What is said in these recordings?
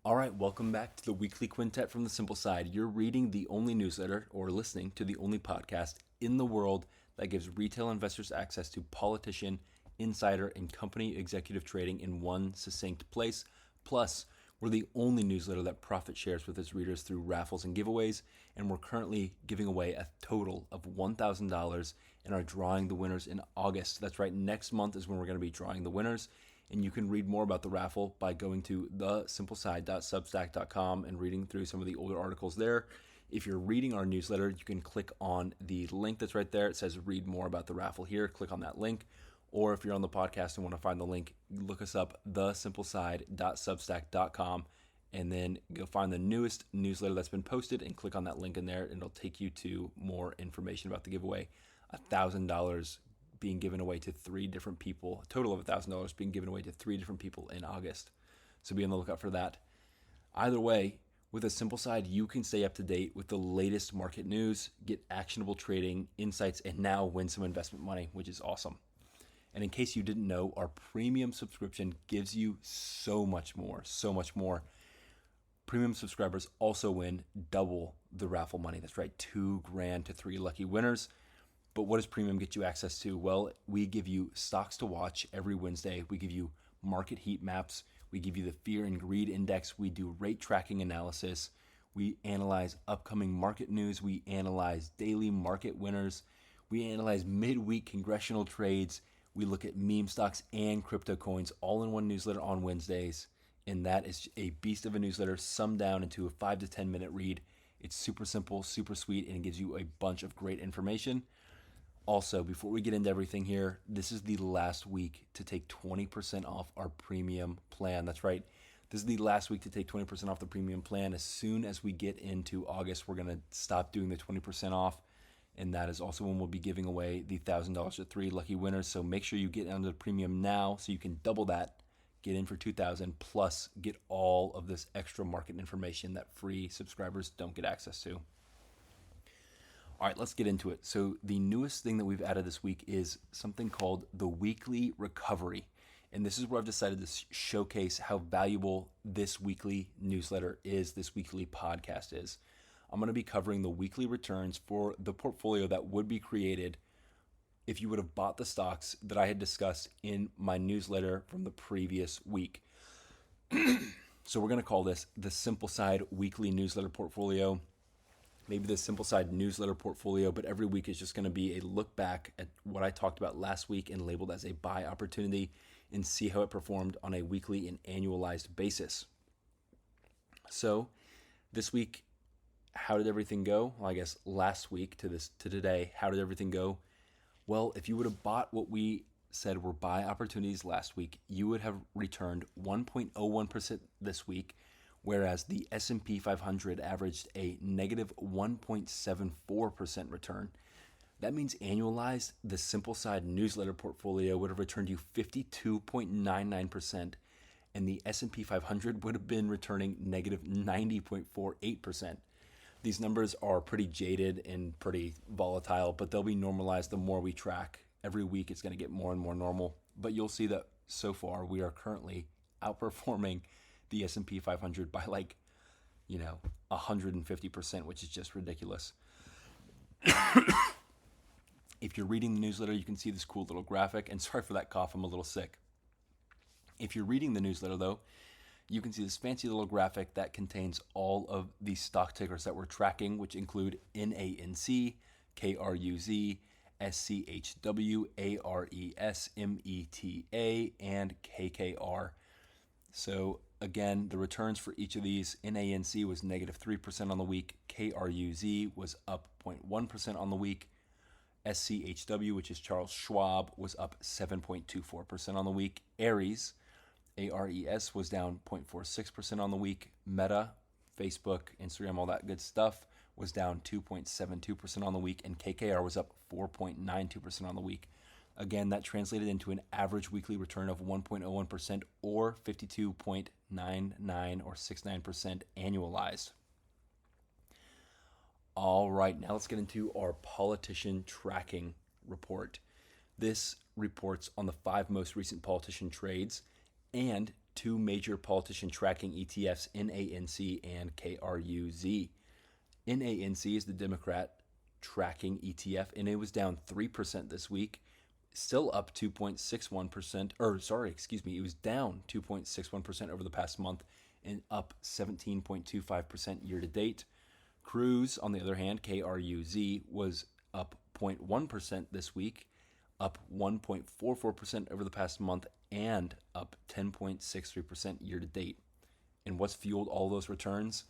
All right, welcome back to the Weekly Quintet from the Simple Side. You're reading the only newsletter or listening to the only podcast in the world that gives retail investors access to politician, insider, and company executive trading in one succinct place. Plus, we're the only newsletter that profit shares with its readers through raffles and giveaways, and we're currently giving away a total of $1,000 and are drawing the winners in August. That's right, next month is when we're going to be drawing the winners. And you can read more about the raffle by going to thesimpleside.substack.com and reading through some of the older articles there. If you're reading our newsletter, you can click on the link that's right there. It says read more about the raffle here. Click on that link. Or if you're on the podcast and want to find the link, look us up, thesimpleside.substack.com, and then go find the newest newsletter that's been posted and click on that link in there, and it'll take you to more information about the giveaway. $1,000 being given away to 3 different people, a total of $1,000 being given away to 3 different people in August. So be on the lookout for that. Either way, with a Simple Side, you can stay up to date with the latest market news, get actionable trading insights, and now win some investment money, which is awesome. And in case you didn't know, our premium subscription gives you so much more, so much more. Premium subscribers also win double the raffle money. That's right, $2,000 to 3 lucky winners. But what does premium get you access to? Well, we give you stocks to watch every Wednesday. We give you market heat maps. We give you the fear and greed index. We do rate tracking analysis. We analyze upcoming market news. We analyze daily market winners. We analyze midweek congressional trades. We look at meme stocks and crypto coins all in one newsletter on Wednesdays. And that is a beast of a newsletter summed down into a 5 to 10 minute read. It's super simple, super sweet, and it gives you a bunch of great information. Also, before we get into everything here, this is the last week to take 20% off our premium plan. That's right. This is the last week to take 20% off the premium plan. As soon as we get into August, we're going to stop doing the 20% off. And that is also when we'll be giving away the $1,000 to 3 lucky winners. So make sure you get under the premium now so you can double that, get in for $2,000, plus get all of this extra market information that free subscribers don't get access to. All right, let's get into it. So the newest thing that we've added this week is something called the Weekly Recovery. And this is where I've decided to showcase how valuable this weekly newsletter is, this weekly podcast is. I'm going to be covering the weekly returns for the portfolio that would be created if you would have bought the stocks that I had discussed in my newsletter from the previous week. So we're going to call this the Simple Side Weekly Newsletter Portfolio. Maybe the Simple Side newsletter portfolio, but every week is just going to be a look back at what I talked about last week and labeled as a buy opportunity and see how it performed on a weekly and annualized basis. So this week, how did everything go? Well, I guess last week to today, how did everything go? Well, if you would have bought what we said were buy opportunities last week, you would have returned 1.01% this week, whereas the S&P 500 averaged a negative 1.74% return. That means annualized, the Simple Side newsletter portfolio would have returned you 52.99%, and the S&P 500 would have been returning negative 90.48%. These numbers are pretty jaded and pretty volatile, but they'll be normalized the more we track. Every week it's going to get more and more normal, but you'll see that so far we are currently outperforming the S&P 500 by 150%, which is just ridiculous. If you're reading the newsletter, you can see this cool little graphic, and sorry for that cough, I'm a little sick. If you're reading the newsletter though, you can see this fancy little graphic that contains all of the stock tickers that we're tracking, which include NANC, KRUZ, SCHW, ARES, META, and KKR. So again, the returns for each of these, NANC was negative 3% on the week, KRUZ was up 0.1% on the week, SCHW, which is Charles Schwab, was up 7.24% on the week, ARES was down 0.46% on the week, Meta, Facebook, Instagram, all that good stuff, was down 2.72% on the week, and KKR was up 4.92% on the week. Again, that translated into an average weekly return of 1.01% or 52.99 or 69% annualized. All right, now let's get into our politician tracking report. This reports on the 5 most recent politician trades, and two major politician tracking ETFs, NANC and KRUZ. NANC is the Democrat tracking ETF, and it was down 3% this week, still up 2.61%, it was down 2.61% over the past month and up 17.25% year to date. Cruise, on the other hand, KRUZ, was up 0.1% this week, up 1.44% over the past month, and up 10.63% year to date. And what's fueled all those returns?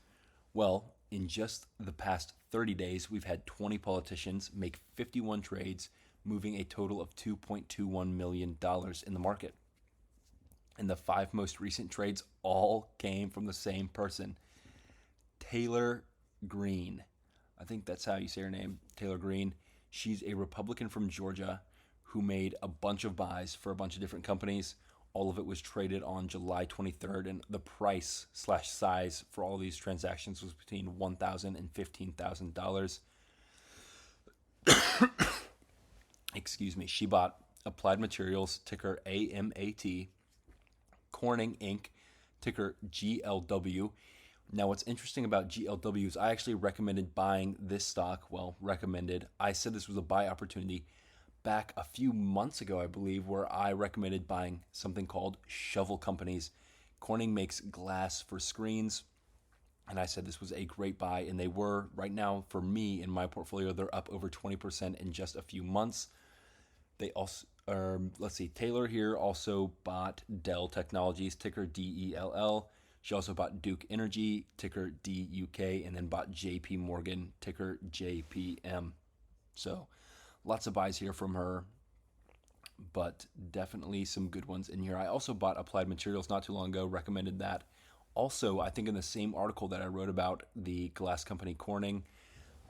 Well, in just the past 30 days, we've had 20 politicians make 51 trades, moving a total of $2.21 million in the market. And the 5 most recent trades all came from the same person, Taylor Greene. I think that's how you say her name, Taylor Greene. She's a Republican from Georgia who made a bunch of buys for a bunch of different companies. All of it was traded on July 23rd, and the price/size for all these transactions was between $1,000 and $15,000. Excuse me. She bought Applied Materials, ticker AMAT, Corning Inc., ticker GLW. Now, what's interesting about GLW is I actually recommended buying this stock. Well, recommended. I said this was a buy opportunity back a few months ago, I believe, where I recommended buying something called shovel companies. Corning makes glass for screens, and I said this was a great buy, and they were. Right now, for me in my portfolio, they're up over 20% in just a few months. They also, Taylor here also bought Dell Technologies, ticker DELL. She also bought Duke Energy, ticker DUK, and then bought JP Morgan, ticker JPM. So lots of buys here from her, but definitely some good ones in here. I also bought Applied Materials not too long ago, recommended that. Also, I think in the same article that I wrote about the glass company Corning,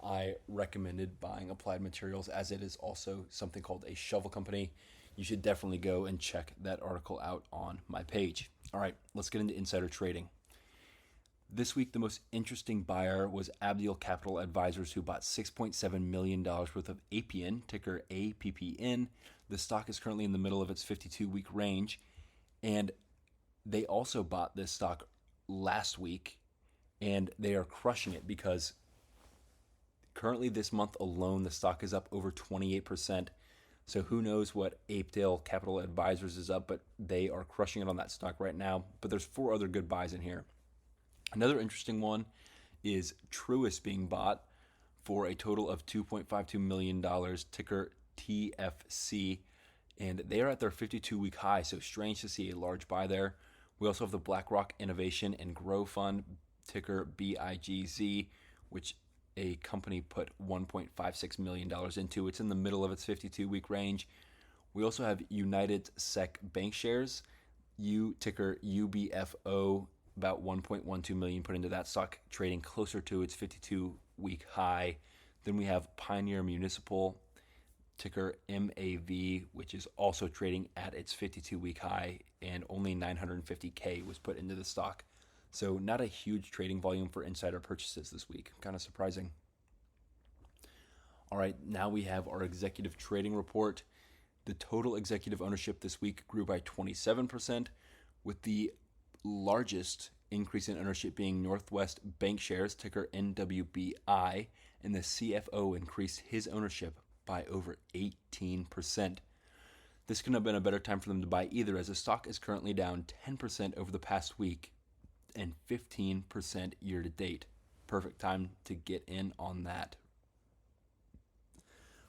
I recommended buying Applied Materials, as it is also something called a shovel company. You should definitely go and check that article out on my page. All right, let's get into insider trading. This week, the most interesting buyer was Abdiel Capital Advisors, who bought $6.7 million worth of Appian, ticker APPN. The stock is currently in the middle of its 52-week range, and they also bought this stock last week, and they are crushing it because currently this month alone, the stock is up over 28%. So who knows what Apdiel Capital Advisors is up, but they are crushing it on that stock right now. But there's 4 other good buys in here. Another interesting one is Truist being bought for a total of $2.52 million, ticker TFC, and they are at their 52-week high, so strange to see a large buy there. We also have the BlackRock Innovation and Grow Fund, ticker BIGZ, which a company put $1.56 million into. It's in the middle of its 52-week range. We also have United Sec Bank Shares, ticker UBFO, about $1.12 million put into that stock, trading closer to its 52-week high. Then we have Pioneer Municipal, ticker MAV, which is also trading at its 52-week high, and only $950K was put into the stock. So not a huge trading volume for insider purchases this week. Kind of surprising. All right, now we have our executive trading report. The total executive ownership this week grew by 27%, with the largest increase in ownership being Northwest Bank Shares, ticker NWBI, and the CFO increased his ownership by over 18%. This couldn't have been a better time for them to buy either, as the stock is currently down 10% over the past week and 15% year to date. Perfect time to get in on that.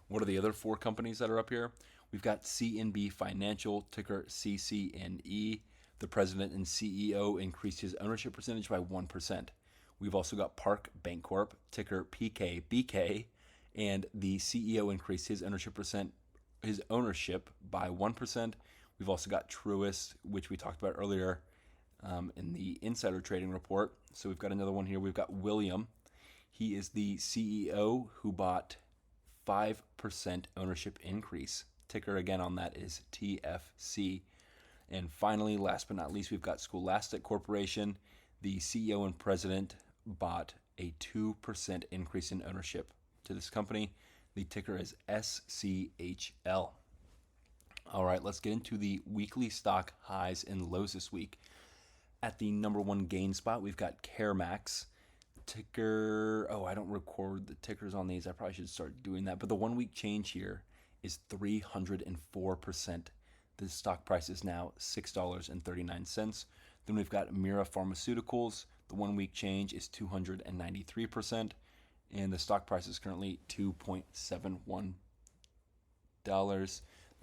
What are the other 4 companies that are up here? We've got CNB Financial, ticker CCNE. The president and CEO increased his ownership percentage by 1%. We've also got Park Bancorp, ticker PKBK, and the CEO increased his ownership by 1%. We've also got Truist, which we talked about earlier in the insider trading report. So we've got another one here. We've got William. He is the CEO who bought 5% ownership increase. Ticker again on that is TFC. And finally, last but not least, we've got Scholastic Corporation. The CEO and president bought a 2% increase in ownership to this company. The ticker is SCHL. All right, let's get into the weekly stock highs and lows this week. At the number one gain spot, we've got CareMax. Ticker, oh, I don't record the tickers on these. I probably should start doing that. But the 1 week change here is 304%. The stock price is now $6.39. Then we've got Mira Pharmaceuticals. The 1 week change is 293%. And the stock price is currently $2.71.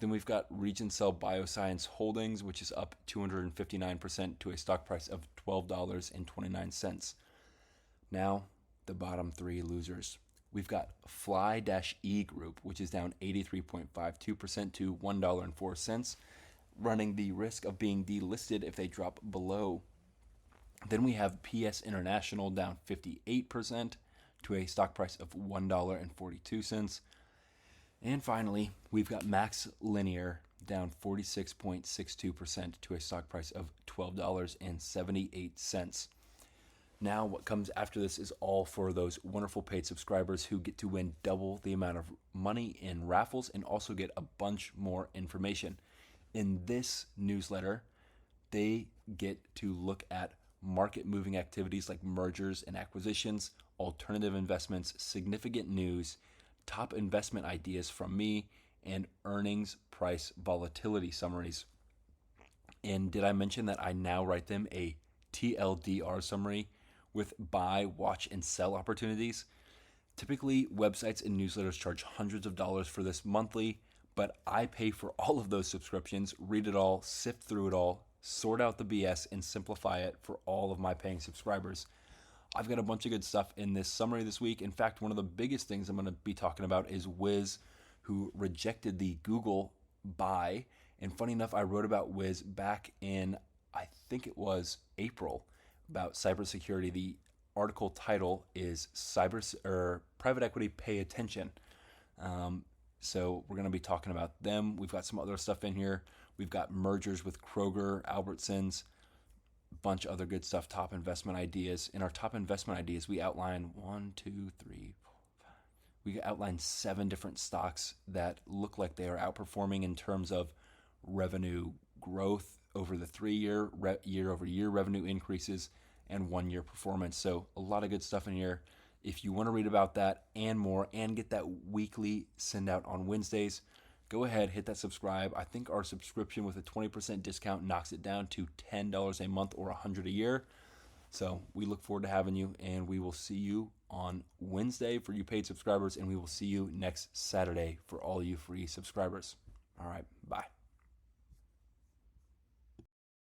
Then we've got Regencell Bioscience Holdings, which is up 259% to a stock price of $12.29. Now, the bottom 3 losers. We've got Fly-E Group, which is down 83.52% to $1.04, running the risk of being delisted if they drop below. Then we have PS International down 58% to a stock price of $1.42. And finally, we've got Max Linear down 46.62% to a stock price of $12.78. Now, what comes after this is all for those wonderful paid subscribers who get to win double the amount of money in raffles and also get a bunch more information. In this newsletter, they get to look at market-moving activities like mergers and acquisitions, alternative investments, significant news, top investment ideas from me, and earnings price volatility summaries. And did I mention that I now write them a TLDR summary with buy, watch, and sell opportunities? Typically, websites and newsletters charge hundreds of dollars for this monthly, but I pay for all of those subscriptions, read it all, sift through it all, sort out the BS, and simplify it for all of my paying subscribers. I've got a bunch of good stuff in this summary this week. In fact, one of the biggest things I'm going to be talking about is Wiz, who rejected the Google buy. And funny enough, I wrote about Wiz back in, I think it was April, about cybersecurity. The article title is Private Equity Pay Attention. So we're going to be talking about them. We've got some other stuff in here. We've got mergers with Kroger, Albertsons, bunch of other good stuff, top investment ideas. In our top investment ideas, we outline 7 different stocks that look like they are outperforming in terms of revenue growth over the 3-year, year-over-year revenue increases, and 1-year performance. So a lot of good stuff in here. If you want to read about that and more and get that weekly send out on Wednesdays, go ahead, hit that subscribe. I think our subscription with a 20% discount knocks it down to $10 a month or $100 a year. So we look forward to having you, and we will see you on Wednesday for you paid subscribers, and we will see you next Saturday for all you free subscribers. All right, bye.